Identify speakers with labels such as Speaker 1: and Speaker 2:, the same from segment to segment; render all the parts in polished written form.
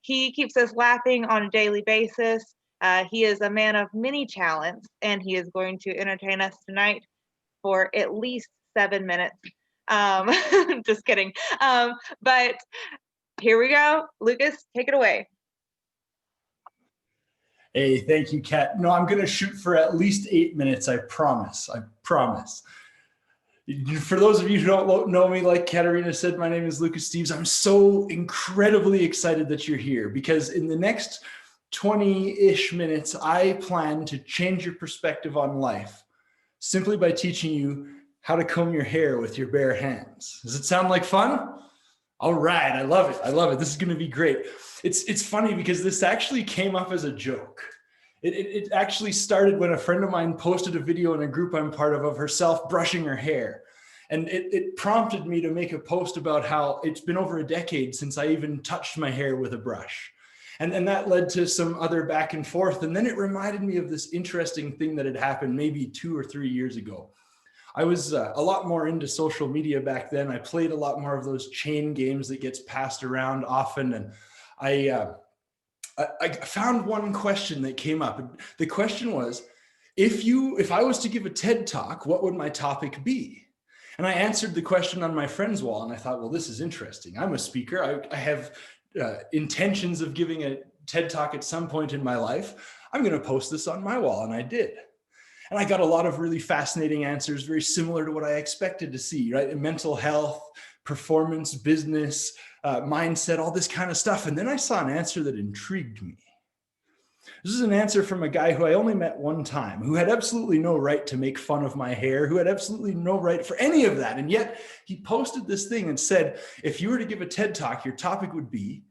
Speaker 1: He keeps us laughing on a daily basis. He is a man of many talents, and he is going to entertain us tonight for at least 7 minutes. Just kidding. But here we go. Lucas, take it away.
Speaker 2: Hey, thank you, Kat. No, I'm going to shoot for at least 8 minutes. I promise. I promise. For those of you who don't know me, like Katarina said, my name is Lucas Steves. I'm so incredibly excited that you're here because in the next 20-ish minutes, I plan to change your perspective on life simply by teaching you how to comb your hair with your bare hands. Does it sound like fun? All right, I love it. I love it. This is going to be great. It's funny because this actually came up as a joke. It actually started when a friend of mine posted a video in a group I'm part of herself brushing her hair. And it prompted me to make a post about how it's been over a decade since I even touched my hair with a brush. And that led to some other back and forth. And then it reminded me of this interesting thing that had happened maybe 2 or 3 years ago. I was a lot more into social media back then. I played a lot more of those chain games that gets passed around often. And I found one question that came up. The question was, if I was to give a TED Talk, what would my topic be? And I answered the question on my friend's wall, and I thought, well, this is interesting. I'm a speaker. I have intentions of giving a TED Talk at some point in my life. I'm going to post this on my wall, and I did. And I got a lot of really fascinating answers, very similar to what I expected to see, right? Mental health, performance, business, mindset, all this kind of stuff. And then I saw an answer that intrigued me. This is an answer from a guy who I only met one time, who had absolutely no right to make fun of my hair, who had absolutely no right for any of that. And yet he posted this thing and said, if you were to give a TED Talk, your topic would be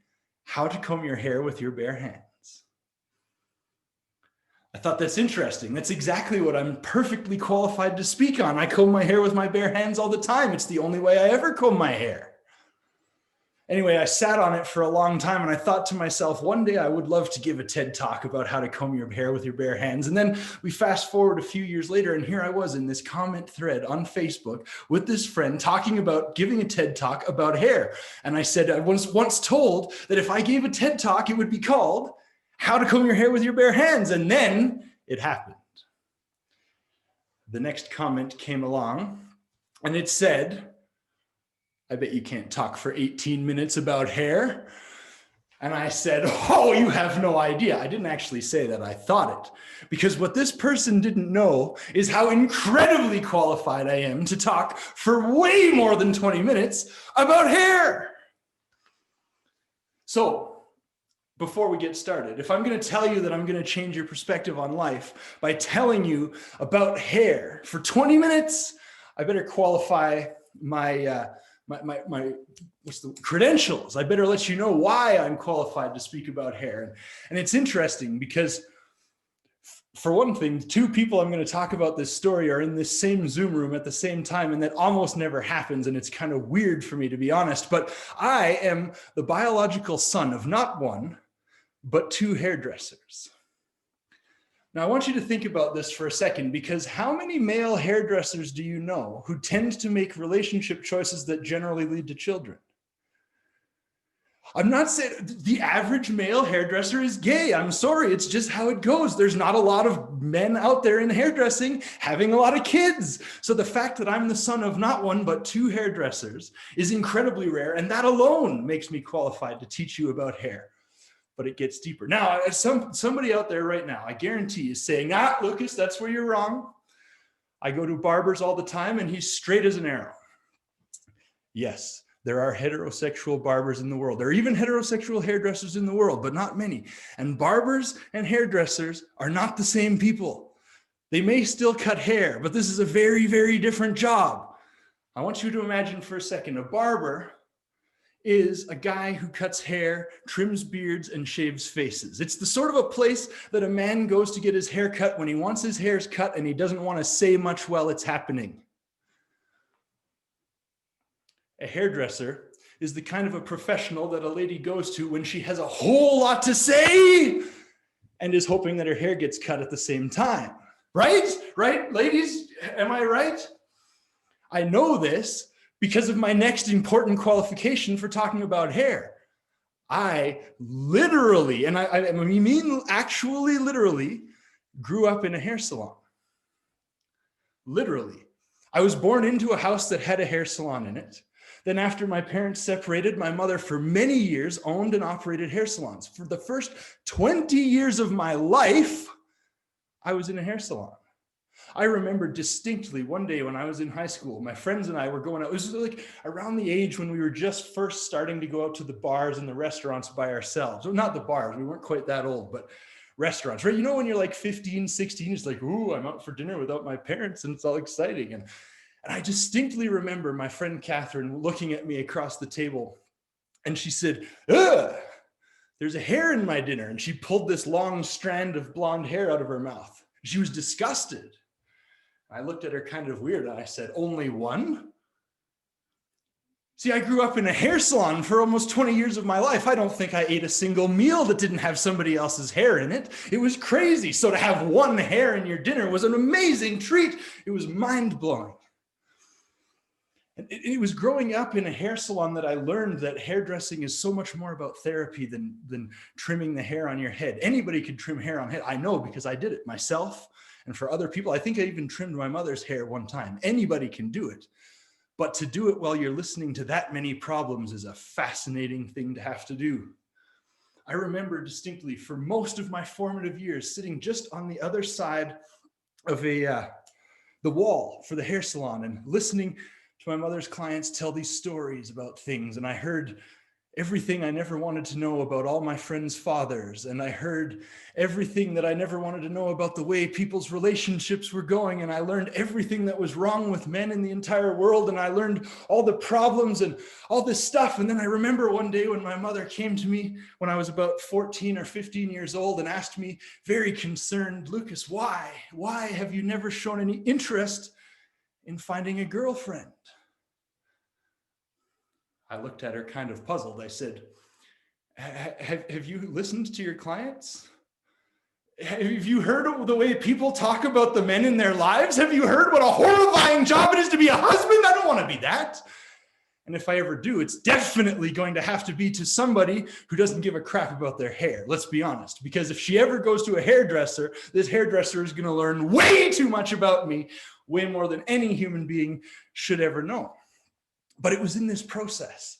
Speaker 2: how to comb your hair with your bare hands. I thought that's interesting. That's exactly what I'm perfectly qualified to speak on. I comb my hair with my bare hands all the time. It's the only way I ever comb my hair. Anyway, I sat on it for a long time and I thought to myself, one day I would love to give a TED Talk about how to comb your hair with your bare hands. And then we fast forward a few years later, and here I was in this comment thread on Facebook with this friend talking about giving a TED Talk about hair. And I said, I was once told that if I gave a TED Talk, it would be called How to Comb Your Hair with Your Bare Hands. And then it happened. The next comment came along and it said, I bet you can't talk for 18 minutes about hair. And I said, oh, you have no idea. I didn't actually say that. I thought it. Because what this person didn't know is how incredibly qualified I am to talk for way more than 20 minutes about hair. So before we get started, if I'm going to tell you that I'm going to change your perspective on life by telling you about hair for 20 minutes, I better qualify my what's the credentials. I better let you know why I'm qualified to speak about hair. And it's interesting because for one thing, 2 people I'm going to talk about this story are in this same Zoom room at the same time, and that almost never happens. And it's kind of weird for me, to be honest, but I am the biological son of not one, but 2 hairdressers. Now, I want you to think about this for a second, because how many male hairdressers do you know who tend to make relationship choices that generally lead to children? I'm not saying the average male hairdresser is gay. I'm sorry. It's just how it goes. There's not a lot of men out there in hairdressing having a lot of kids. So the fact that I'm the son of not one, but 2 hairdressers is incredibly rare. And that alone makes me qualified to teach you about hair. But it gets deeper. Now, somebody out there right now, I guarantee, is saying, Lucas, that's where you're wrong. I go to barbers all the time and he's straight as an arrow. Yes, there are heterosexual barbers in the world. There are even heterosexual hairdressers in the world, but not many. And barbers and hairdressers are not the same people. They may still cut hair, but this is a very, very different job. I want you to imagine for a second, a barber is a guy who cuts hair, trims beards, and shaves faces. It's the sort of a place that a man goes to get his hair cut when he wants his hair cut and he doesn't want to say much while it's happening. A hairdresser is the kind of a professional that a lady goes to when she has a whole lot to say and is hoping that her hair gets cut at the same time. Right? Right, ladies? Am I right? I know this because of my next important qualification for talking about hair. I literally, and I mean actually literally, grew up in a hair salon. Literally. I was born into a house that had a hair salon in it. Then after my parents separated, my mother for many years owned and operated hair salons. For the first 20 years of my life, I was in a hair salon. I remember distinctly one day when I was in high school, my friends and I were going out. It was like around the age when we were just first starting to go out to the bars and the restaurants by ourselves. Well, not the bars, we weren't quite that old, but restaurants, right? You know, when you're like 15, 16, it's like, ooh, I'm out for dinner without my parents and it's all exciting. And I distinctly remember my friend Catherine looking at me across the table and she said, ugh, there's a hair in my dinner. And she pulled this long strand of blonde hair out of her mouth. She was disgusted. I looked at her kind of weird and I said, only one? See, I grew up in a hair salon for almost 20 years of my life. I don't think I ate a single meal that didn't have somebody else's hair in it. It was crazy. So to have one hair in your dinner was an amazing treat. It was mind-blowing. It was growing up in a hair salon that I learned that hairdressing is so much more about therapy than trimming the hair on your head. Anybody could trim hair on head. I know because I did it myself and for other people. I think I even trimmed my mother's hair one time. Anybody can do it. But to do it while you're listening to that many problems is a fascinating thing to have to do. I remember distinctly for most of my formative years sitting just on the other side of the wall for the hair salon and listening to my mother's clients tell these stories about things. And I heard everything I never wanted to know about all my friends' fathers. And I heard everything that I never wanted to know about the way people's relationships were going. And I learned everything that was wrong with men in the entire world. And I learned all the problems and all this stuff. And then I remember one day when my mother came to me when I was about 14 or 15 years old and asked me very concerned, Lucas, why? Why have you never shown any interest in finding a girlfriend? I looked at her kind of puzzled. I said, have you listened to your clients? Have you heard of the way people talk about the men in their lives? Have you heard what a horrifying job it is to be a husband? I don't want to be that. And if I ever do, it's definitely going to have to be to somebody who doesn't give a crap about their hair. Let's be honest. Because if she ever goes to a hairdresser, this hairdresser is going to learn way too much about me, way more than any human being should ever know. But it was in this process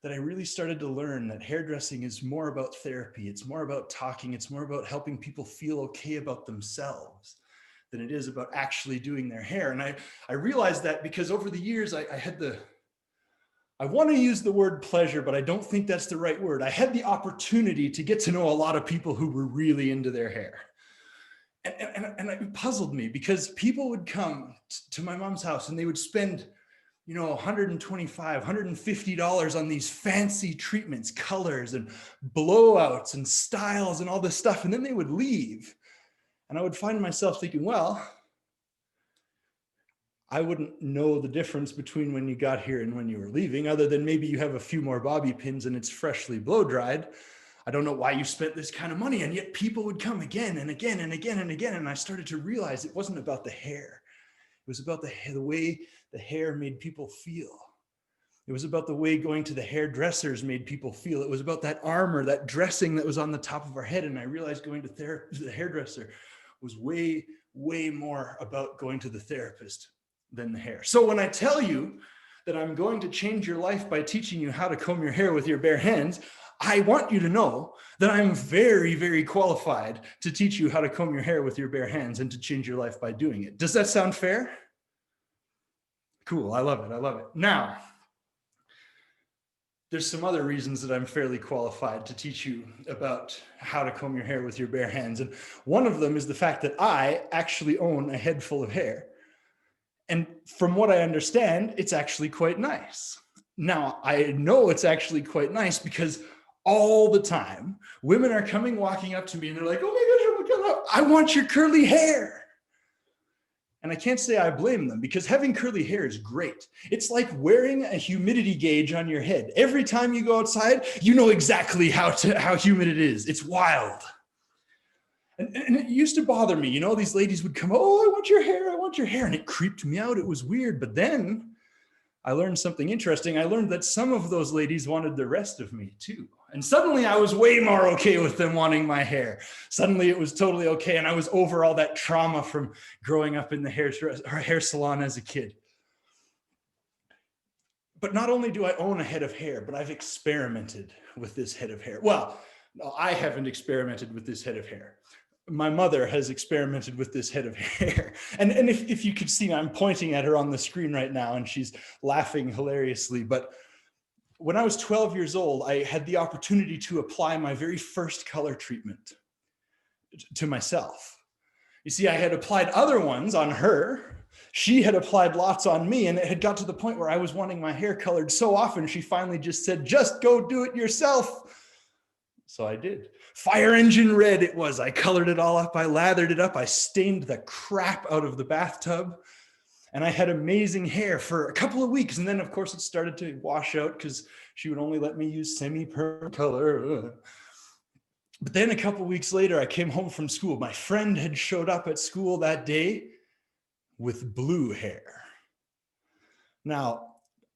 Speaker 2: that I really started to learn that hairdressing is more about therapy. It's more about talking. It's more about helping people feel okay about themselves than it is about actually doing their hair. And I realized that because over the years, I want to use the word pleasure, but I don't think that's the right word. I had the opportunity to get to know a lot of people who were really into their hair. And it puzzled me because people would come to my mom's house and they would spend $125, $150 on these fancy treatments, colors and blowouts and styles and all this stuff. And then they would leave. And I would find myself thinking, well, I wouldn't know the difference between when you got here and when you were leaving, other than maybe you have a few more bobby pins and it's freshly blow dried. I don't know why you spent this kind of money. And yet people would come again and again and again and again. And I started to realize it wasn't about the hair. It was about the way the hair made people feel. It was about the way going to the hairdressers made people feel. It was about that armor, that dressing that was on the top of our head. And I realized going to the hairdresser was way, way more about going to the therapist than the hair. So when I tell you that I'm going to change your life by teaching you how to comb your hair with your bare hands, I want you to know that I'm very, very qualified to teach you how to comb your hair with your bare hands and to change your life by doing it. Does that sound fair? Cool. I love it. I love it. Now, there's some other reasons that I'm fairly qualified to teach you about how to comb your hair with your bare hands. And one of them is the fact that I actually own a head full of hair. And from what I understand, it's actually quite nice. Now, I know it's actually quite nice because all the time, women are walking up to me and they're like, oh my gosh, I want your curly hair. And I can't say I blame them because having curly hair is great. It's like wearing a humidity gauge on your head. Every time you go outside, you know exactly how humid it is. It's wild. And it used to bother me. These ladies would come, oh, I want your hair. I want your hair. And it creeped me out. It was weird. But then I learned something interesting. I learned that some of those ladies wanted the rest of me too. And suddenly I was way more okay with them wanting my hair. Suddenly it was totally okay. And I was over all that trauma from growing up in the hair salon as a kid. But not only do I own a head of hair, but I've experimented with this head of hair. Well, no, I haven't experimented with this head of hair. My mother has experimented with this head of hair. And if you could see, I'm pointing at her on the screen right now and she's laughing hilariously. But when I was 12 years old, I had the opportunity to apply my very first color treatment to myself. You see, I had applied other ones on her. She had applied lots on me, and it had got to the point where I was wanting my hair colored so often, she finally just said, just go do it yourself. So I did. Fire engine red it was. I colored it all up. I lathered it up. I stained the crap out of the bathtub. And I had amazing hair for a couple of weeks. And then, of course, it started to wash out because she would only let me use semi-perm color. But then a couple of weeks later, I came home from school. My friend had showed up at school that day with blue hair. Now,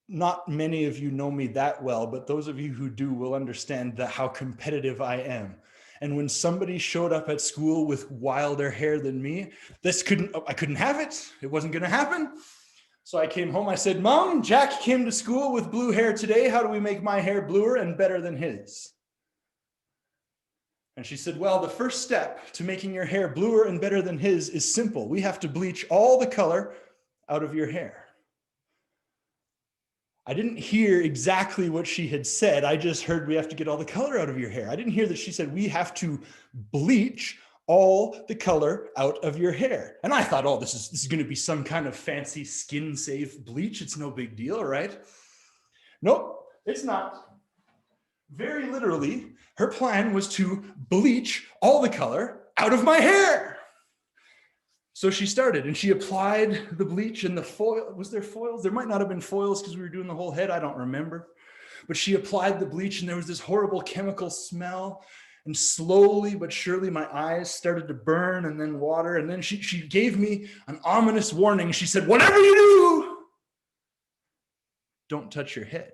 Speaker 2: not many of you know me that well, but those of you who do will understand how competitive I am. And when somebody showed up at school with wilder hair than me, I couldn't have it. It wasn't going to happen. So I came home. I said, Mom, Jack came to school with blue hair today. How do we make my hair bluer and better than his? And she said, well, the first step to making your hair bluer and better than his is simple. We have to bleach all the color out of your hair. I didn't hear exactly what she had said. I just heard we have to get all the color out of your hair. I didn't hear that she said we have to bleach all the color out of your hair. And I thought, oh, this is going to be some kind of fancy skin safe bleach. It's no big deal, right? Nope, it's not. Very literally, her plan was to bleach all the color out of my hair. So she started and she applied the bleach and the foil. Was there foils? There might not have been foils because we were doing the whole head. I don't remember. But she applied the bleach and there was this horrible chemical smell. And slowly but surely my eyes started to burn and then water. And then she gave me an ominous warning. She said, whatever you do, don't touch your head.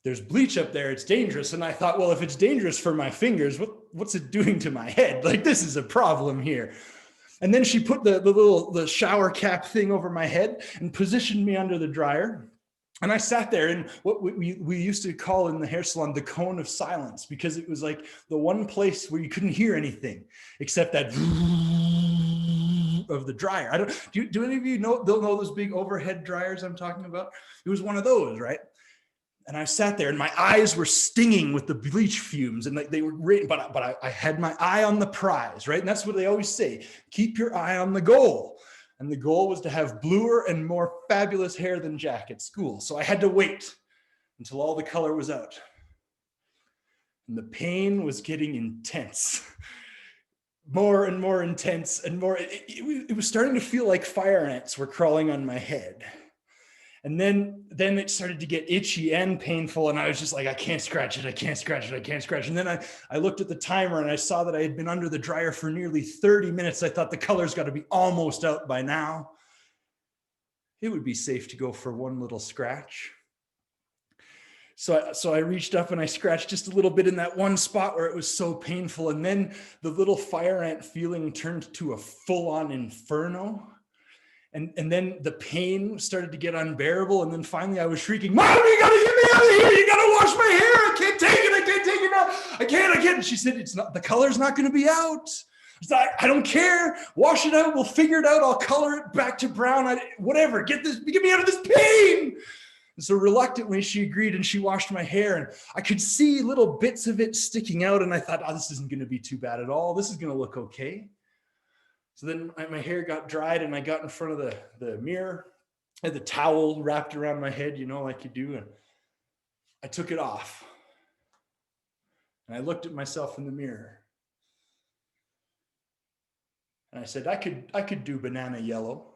Speaker 2: There's bleach up there. It's dangerous. And I thought, well, if it's dangerous for my fingers, what's it doing to my head? Like, this is a problem here. And then she put the shower cap thing over my head and positioned me under the dryer. And I sat there in what we used to call in the hair salon the cone of silence, because it was like the one place where you couldn't hear anything except that of the dryer. Do any of you know those big overhead dryers I'm talking about? It was one of those, right? And I sat there and my eyes were stinging with the bleach fumes and they were, but I had my eye on the prize, right? And that's what they always say, keep your eye on the goal. And the goal was to have bluer and more fabulous hair than Jack at school. So I had to wait until all the color was out. And the pain was getting intense, more and more intense and more. It was starting to feel like fire ants were crawling on my head. And then it started to get itchy and painful. And I was just like, I can't scratch it. I can't scratch it. I can't scratch it. And then I looked at the timer and I saw that I had been under the dryer for nearly 30 minutes. I thought the color's got to be almost out by now. It would be safe to go for one little scratch. So I reached up and I scratched just a little bit in that one spot where it was so painful. And then the little fire ant feeling turned to a full-on inferno. And then the pain started to get unbearable. And then finally I was shrieking, Mom, you gotta get me out of here. You gotta wash my hair. I can't take it. I can't take it now. I can't. And she said, the color's not gonna be out. I don't care. Wash it out. We'll figure it out. I'll color it back to brown. Whatever. Get me out of this pain. And so reluctantly she agreed and she washed my hair and I could see little bits of it sticking out. And I thought, oh, this isn't gonna be too bad at all. This is gonna look okay. So then my hair got dried and I got in front of the mirror. I had the towel wrapped around my head, like you do. And I took it off. And I looked at myself in the mirror. And I said, I could do banana yellow.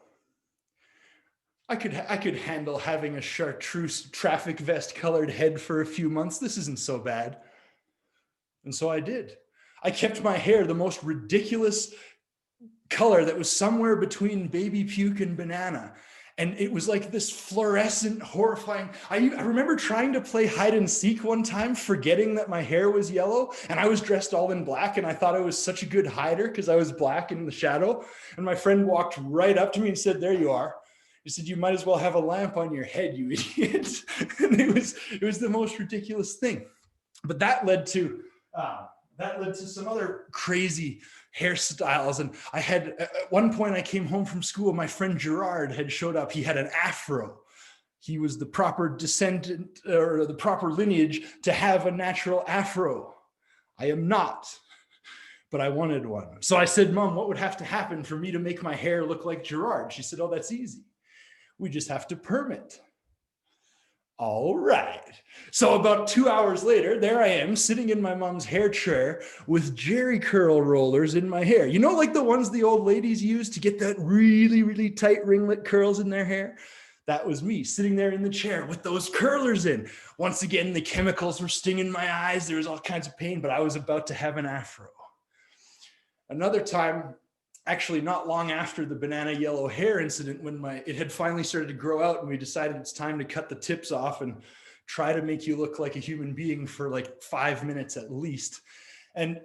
Speaker 2: I could handle having a chartreuse traffic vest colored head for a few months. This isn't so bad. And so I did. I kept my hair the most ridiculous color that was somewhere between baby puke and banana. And it was like this fluorescent, horrifying. I remember trying to play hide and seek one time, forgetting that my hair was yellow, and I was dressed all in black, and I thought I was such a good hider because I was black in the shadow. And my friend walked right up to me and said, "There you are." He said, "You might as well have a lamp on your head, you idiot." And it was the most ridiculous thing. But that led to some other crazy hairstyles. And I had, at one point I came home from school, my friend Gerard had showed up. He had an afro. He was the proper descendant or the proper lineage to have a natural afro. I am not, but I wanted one. So I said, "Mom, what would have to happen for me to make my hair look like Gerard?" She said, "Oh, that's easy. We just have to perm it." All right. So about 2 hours later, there I am sitting in my mom's hair chair with Jerry curl rollers in my hair. You know, like the ones the old ladies use to get that really, really tight ringlet curls in their hair? That was me sitting there in the chair with those curlers in. Once again, the chemicals were stinging my eyes. There was all kinds of pain, but I was about to have an afro. Another time, actually not long after the banana yellow hair incident, when it had finally started to grow out and we decided it's time to cut the tips off and try to make you look like a human being for like 5 minutes at least. And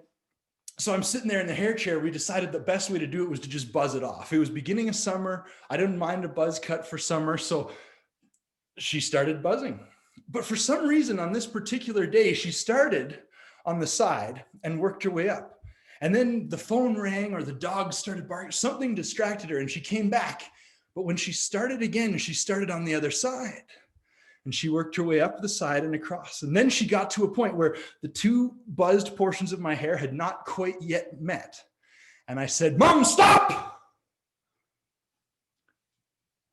Speaker 2: so I'm sitting there in the hair chair. We decided the best way to do it was to just buzz it off. It was beginning of summer. I didn't mind a buzz cut for summer. So she started buzzing. But for some reason on this particular day, she started on the side and worked her way up. And then the phone rang or the dog started barking. Something distracted her and she came back. But when she started again, she started on the other side. And she worked her way up the side and across. And then she got to a point where the two buzzed portions of my hair had not quite yet met. And I said, "Mom, stop!"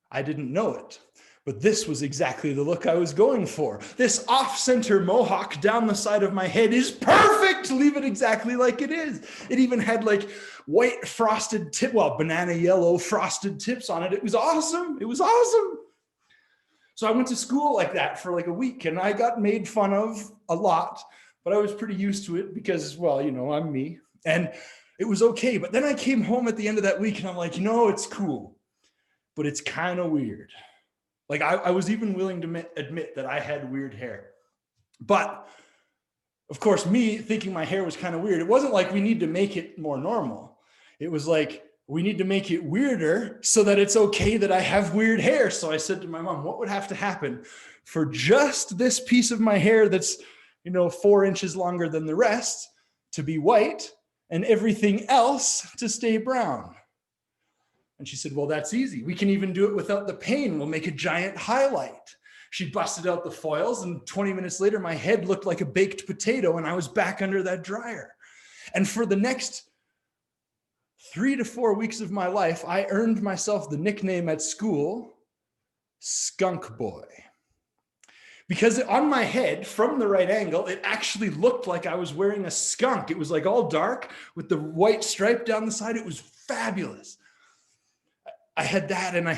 Speaker 2: I didn't know it, but this was exactly the look I was going for. This off-center mohawk down the side of my head is perfect. Leave it exactly like it is. It even had like white frosted banana yellow frosted tips on it. It was awesome. It was awesome. So I went to school like that for like a week and I got made fun of a lot, but I was pretty used to it because, well, you know, I'm me and it was okay. But then I came home at the end of that week and I'm like, it's cool, but it's kind of weird. Like I was even willing to admit that I had weird hair. But of course, me thinking my hair was kind of weird, it wasn't like we need to make it more normal. It was like, we need to make it weirder so that it's okay that I have weird hair. So I said to my mom, what would have to happen for just this piece of my hair that's, 4 inches longer than the rest to be white and everything else to stay brown? And she said, well, that's easy. We can even do it without the pain. We'll make a giant highlight. She busted out the foils and 20 minutes later, my head looked like a baked potato and I was back under that dryer. And for the next 3 to 4 weeks of my life, I earned myself the nickname at school, Skunk Boy. Because on my head, from the right angle, it actually looked like I was wearing a skunk. It was like all dark with the white stripe down the side. It was fabulous. I had that and I've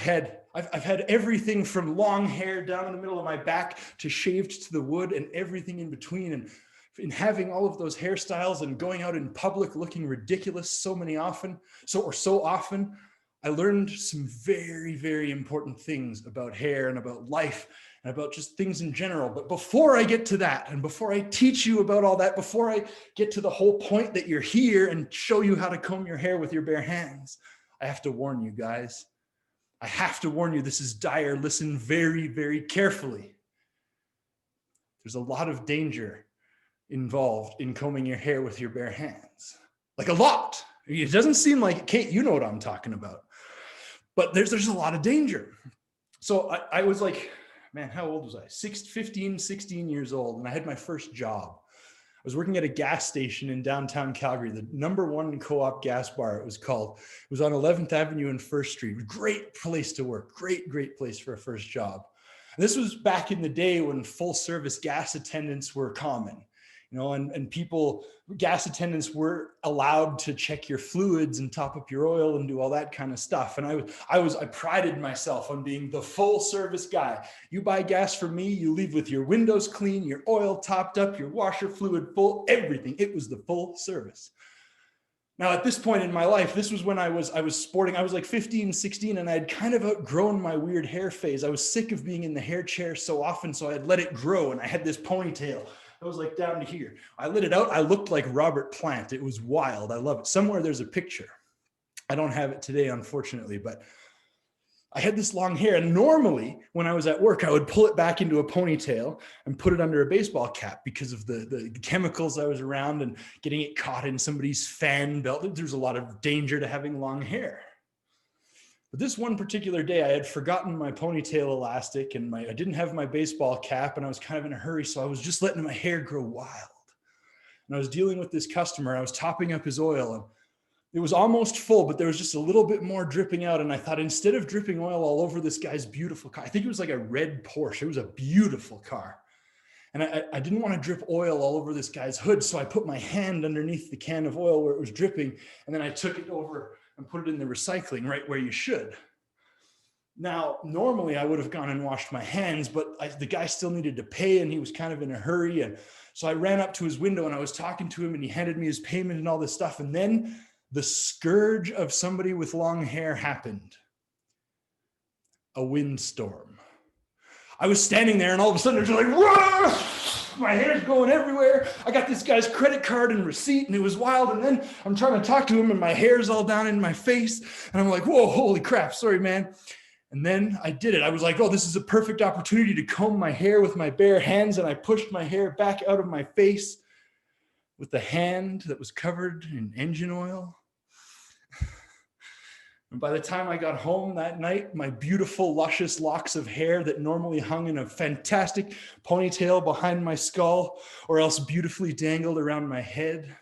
Speaker 2: had everything from long hair down in the middle of my back to shaved to the wood and everything in between. And in having all of those hairstyles and going out in public looking ridiculous so often, I learned some very, very important things about hair and about life and about just things in general. But before I get to that, and before I teach you about all that, before I get to the whole point that you're here and show you how to comb your hair with your bare hands, I have to warn you guys. I have to warn you, this is dire. Listen very, very carefully. There's a lot of danger involved in combing your hair with your bare hands. Like a lot. It doesn't seem like it. Kate, you know what I'm talking about. But there's a lot of danger. So I was like, man, how old was I? 15, 16 years old. And I had my first job. I was working at a gas station in downtown Calgary, the #1 co-op gas bar, it was called. It was on 11th Avenue and 1st Street. Great place to work. Great, great place for a first job. And this was back in the day when full service gas attendants were common. And gas attendants were allowed to check your fluids and top up your oil and do all that kind of stuff. And I prided myself on being the full service guy. You buy gas from me, you leave with your windows clean, your oil topped up, your washer fluid full, everything. It was the full service. Now, at this point in my life, this was when I was sporting. I was like 15, 16, and I had kind of outgrown my weird hair phase. I was sick of being in the hair chair so often, so I had let it grow, and I had this ponytail. It was like down to here. I let it out. I looked like Robert Plant. It was wild. I love it. Somewhere there's a picture. I don't have it today, unfortunately, but I had this long hair, and normally when I was at work, I would pull it back into a ponytail and put it under a baseball cap because of the chemicals I was around and getting it caught in somebody's fan belt. There's a lot of danger to having long hair. But this one particular day, I had forgotten my ponytail elastic, and I didn't have my baseball cap, and I was kind of in a hurry, so I was just letting my hair grow wild. And I was dealing with this customer. I was topping up his oil, and it was almost full, but there was just a little bit more dripping out. And I thought, instead of dripping oil all over this guy's beautiful car, I think it was like a red Porsche. It was a beautiful car. And I didn't want to drip oil all over this guy's hood. So I put my hand underneath the can of oil where it was dripping. And then I took it over and put it in the recycling right where you should. Now, normally I would have gone and washed my hands, but the guy still needed to pay, and he was kind of in a hurry. And so I ran up to his window, and I was talking to him, and he handed me his payment and all this stuff. And then the scourge of somebody with long hair happened. A windstorm. I was standing there, and all of a sudden there's like, whoa! My hair's going everywhere. I got this guy's credit card and receipt, and it was wild. And then I'm trying to talk to him, and my hair's all down in my face. And I'm like, whoa, holy crap, sorry, man. And then I did it. I was like, oh, this is a perfect opportunity to comb my hair with my bare hands. And I pushed my hair back out of my face with the hand that was covered in engine oil. And by the time I got home that night, my beautiful, luscious locks of hair that normally hung in a fantastic ponytail behind my skull, or else beautifully dangled around my head,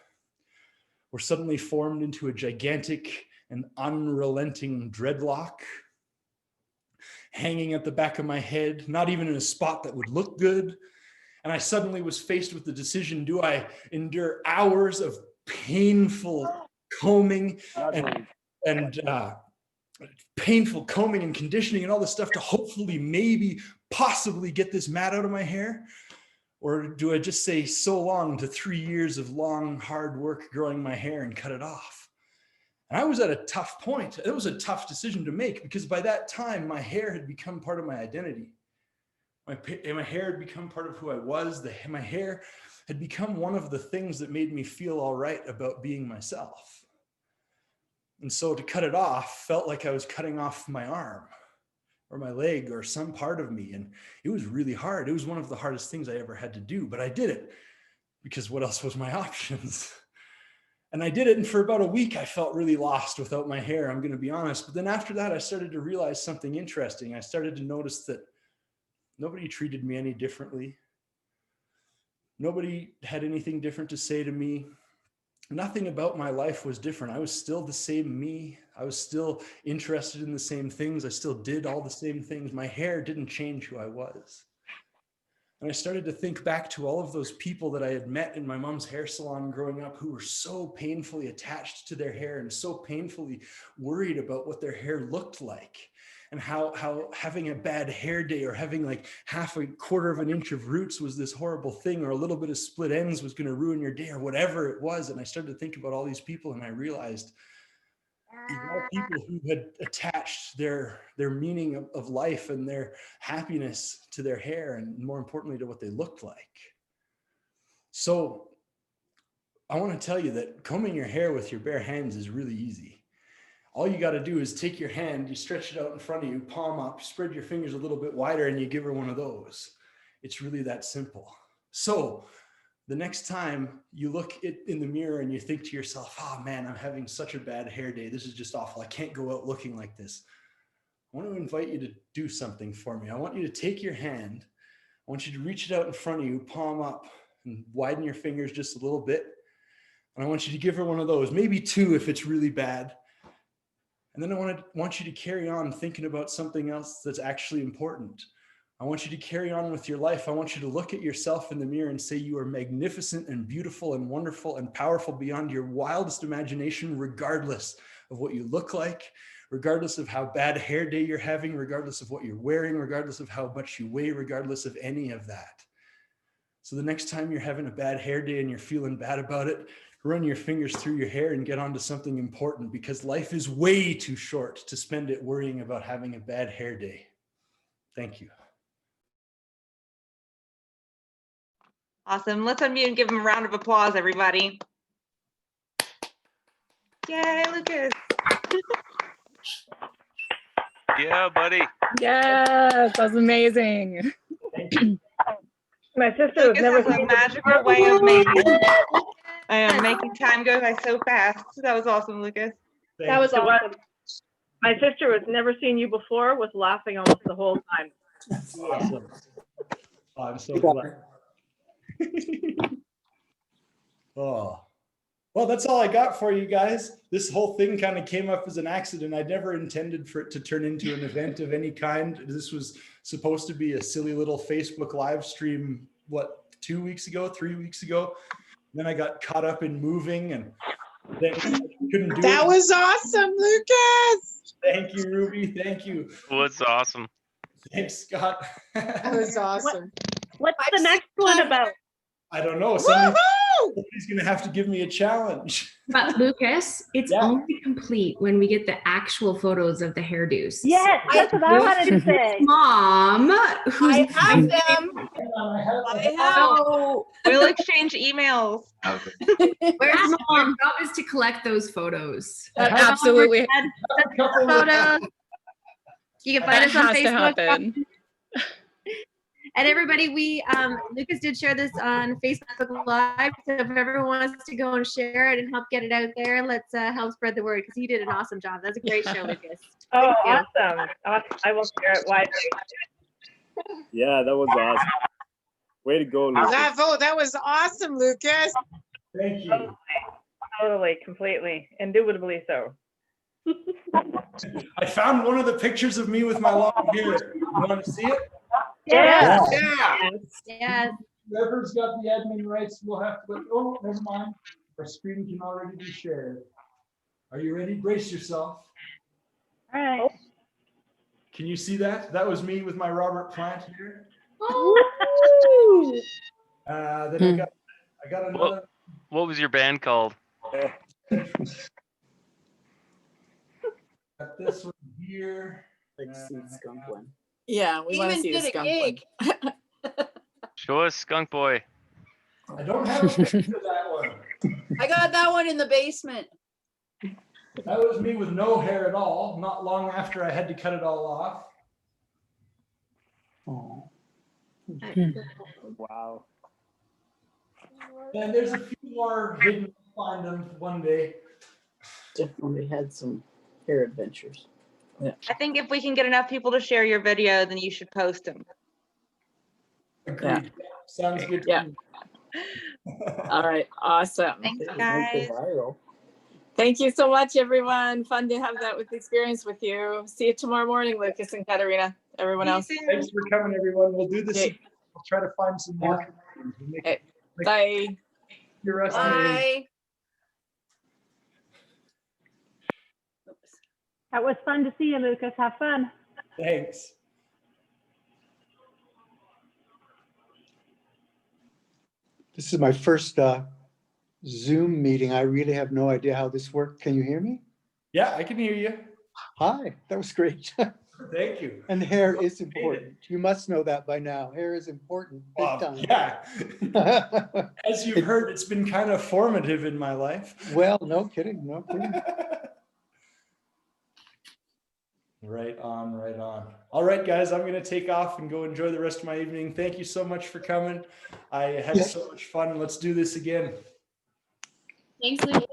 Speaker 2: were suddenly formed into a gigantic and unrelenting dreadlock, hanging at the back of my head, not even in a spot that would look good. And I suddenly was faced with the decision: do I endure hours of painful combing and painful combing and conditioning and all this stuff to hopefully, maybe, possibly get this mat out of my hair? Or do I just say so long to 3 years of long, hard work growing my hair and cut it off? And I was at a tough point. It was a tough decision to make, because by that time, my hair had become part of my identity. My hair had become part of who I was. My hair had become one of the things that made me feel all right about being myself. And so to cut it off felt like I was cutting off my arm or my leg or some part of me. And it was really hard. It was one of the hardest things I ever had to do, but I did it because what else was my options? And I did it. And for about a week, I felt really lost without my hair, I'm going to be honest. But then after that, I started to realize something interesting. I started to notice that nobody treated me any differently. Nobody had anything different to say to me. Nothing about my life was different. I was still the same me. I was still interested in the same things. I still did all the same things. My hair didn't change who I was. And I started to think back to all of those people that I had met in my mom's hair salon growing up, who were so painfully attached to their hair and so painfully worried about what their hair looked like, and how having a bad hair day or having like half a quarter of an inch of roots was this horrible thing, or a little bit of split ends was going to ruin your day, or whatever it was. And I started to think about all these people, and I realized these are people who had attached their meaning of life and their happiness to their hair, and more importantly, to what they looked like. So I want to tell you that combing your hair with your bare hands is really easy. All you got to do is take your hand, you stretch it out in front of you, palm up, spread your fingers a little bit wider, and you give her one of those. It's really that simple. So the next time you look in the mirror and you think to yourself, oh man, I'm having such a bad hair day. This is just awful. I can't go out looking like this. I want to invite you to do something for me. I want you to take your hand. I want you to reach it out in front of you, palm up, and widen your fingers just a little bit. And I want you to give her one of those, maybe two if it's really bad. And then I want you to carry on thinking about something else that's actually important. I want you to carry on with your life. I want you to look at yourself in the mirror and say you are magnificent and beautiful and wonderful and powerful beyond your wildest imagination, regardless of what you look like, regardless of how bad hair day you're having, regardless of what you're wearing, regardless of how much you weigh, regardless of any of that. So the next time you're having a bad hair day and you're feeling bad about it, run your fingers through your hair and get onto something important, because life is way too short to spend it worrying about having a bad hair day. Thank you.
Speaker 1: Awesome. Let's unmute and give him a round of applause, everybody. Yay, Lucas.
Speaker 3: Yeah, buddy.
Speaker 4: Yes, that's amazing.
Speaker 5: My sister was
Speaker 1: Lucas
Speaker 5: never
Speaker 1: has a magical way of making time go by so fast. That was awesome, Lucas.
Speaker 6: That was
Speaker 5: So what-
Speaker 6: awesome.
Speaker 5: My sister was never seen you before, was laughing almost the whole time.
Speaker 2: Awesome. Oh, I'm so glad. Oh, well, that's all I got for you guys. This whole thing kind of came up as an accident. I never intended for it to turn into an event of any kind. This was supposed to be a silly little Facebook live stream, what, 2 weeks ago, 3 weeks ago. Then I got caught up in moving and then couldn't do it.
Speaker 7: That was awesome, Lucas.
Speaker 2: Thank you, Ruby. Thank you.
Speaker 3: What's awesome.
Speaker 2: Thanks, Scott.
Speaker 7: That was awesome.
Speaker 5: What's the next one about?
Speaker 2: I don't know.
Speaker 7: Woohoo!
Speaker 2: Somebody's going to have to give me a challenge.
Speaker 8: But Lucas, it's
Speaker 2: Yeah.
Speaker 8: only complete when we get the actual photos of the hairdos.
Speaker 5: Yes, that's what I wanted to say.
Speaker 8: Mom, who's
Speaker 7: I have them. I have.
Speaker 8: Oh,
Speaker 1: We'll exchange emails.
Speaker 8: where's mom? Job is to collect those photos.
Speaker 4: Absolutely.
Speaker 8: Photos. You can find
Speaker 4: That
Speaker 8: us on
Speaker 4: has to
Speaker 8: Facebook.
Speaker 4: happen.
Speaker 8: And everybody, we Lucas did share this on Facebook Live. So if everyone wants to go and share it and help get it out there, let's help spread the word, because you did an awesome job. That's a great show, Lucas.
Speaker 5: Oh,
Speaker 8: Thank you.
Speaker 5: awesome. I will share it widely.
Speaker 9: Yeah, that was awesome. Way to go, Lucas.
Speaker 7: That was awesome, Lucas.
Speaker 2: Thank you.
Speaker 5: Totally, completely, indubitably so.
Speaker 2: I found one of the pictures of me with my long hair. You want to see it?
Speaker 5: Yeah.
Speaker 7: Yeah.
Speaker 8: Yes.
Speaker 2: Whoever's got the admin rights will have to. Oh, never mind. Our screen can already be shared. Are you ready? Brace yourself.
Speaker 5: All right.
Speaker 2: Can you see that? That was me with my Robert Plant here.
Speaker 8: Oh.
Speaker 2: Then I got another.
Speaker 3: What was your band called?
Speaker 2: Got this one here.
Speaker 9: Skunk one.
Speaker 6: Yeah, we want to see the skunk one.
Speaker 3: Show us Skunk Boy.
Speaker 2: I don't have a picture of that one.
Speaker 6: I got that one in the basement.
Speaker 2: That was me with no hair at all, not long after I had to cut it all off.
Speaker 9: Oh. Wow.
Speaker 2: And there's a few more hidden. I'll find them one day.
Speaker 9: Definitely had some hair adventures.
Speaker 1: I think if we can get enough people to share your video, then you should post them.
Speaker 2: Agreed. Sounds good. to
Speaker 6: Yeah.
Speaker 2: me.
Speaker 6: All right, awesome.
Speaker 1: Thanks,
Speaker 9: Make
Speaker 1: guys.
Speaker 9: it viral.
Speaker 6: Thank you so much, everyone. Fun to have that experience with you. See you tomorrow morning, Lucas and Katarina. Everyone else.
Speaker 1: See you soon.
Speaker 2: Thanks for coming, everyone. We'll do this.
Speaker 6: Okay.
Speaker 2: Again. We'll try to find some more. We'll make
Speaker 6: Okay. Bye.
Speaker 2: your rest of the day.
Speaker 6: Bye.
Speaker 5: That was fun to see you, Lucas. Have fun.
Speaker 2: Thanks.
Speaker 10: This is my first Zoom meeting. I really have no idea how this works. Can you hear me?
Speaker 2: Yeah, I can hear you.
Speaker 10: Hi, that was great.
Speaker 2: Thank you.
Speaker 10: And hair is important. You must know that by now. Hair is important. Big time.
Speaker 2: Yeah. As you've heard, it's been kind of formative in my life.
Speaker 10: Well, no kidding, no kidding.
Speaker 2: Right on, right on. All right, guys, I'm going to take off and go enjoy the rest of my evening. Thank you so much for coming. I had so much fun. Let's do this again.
Speaker 8: Thanks, Lucas.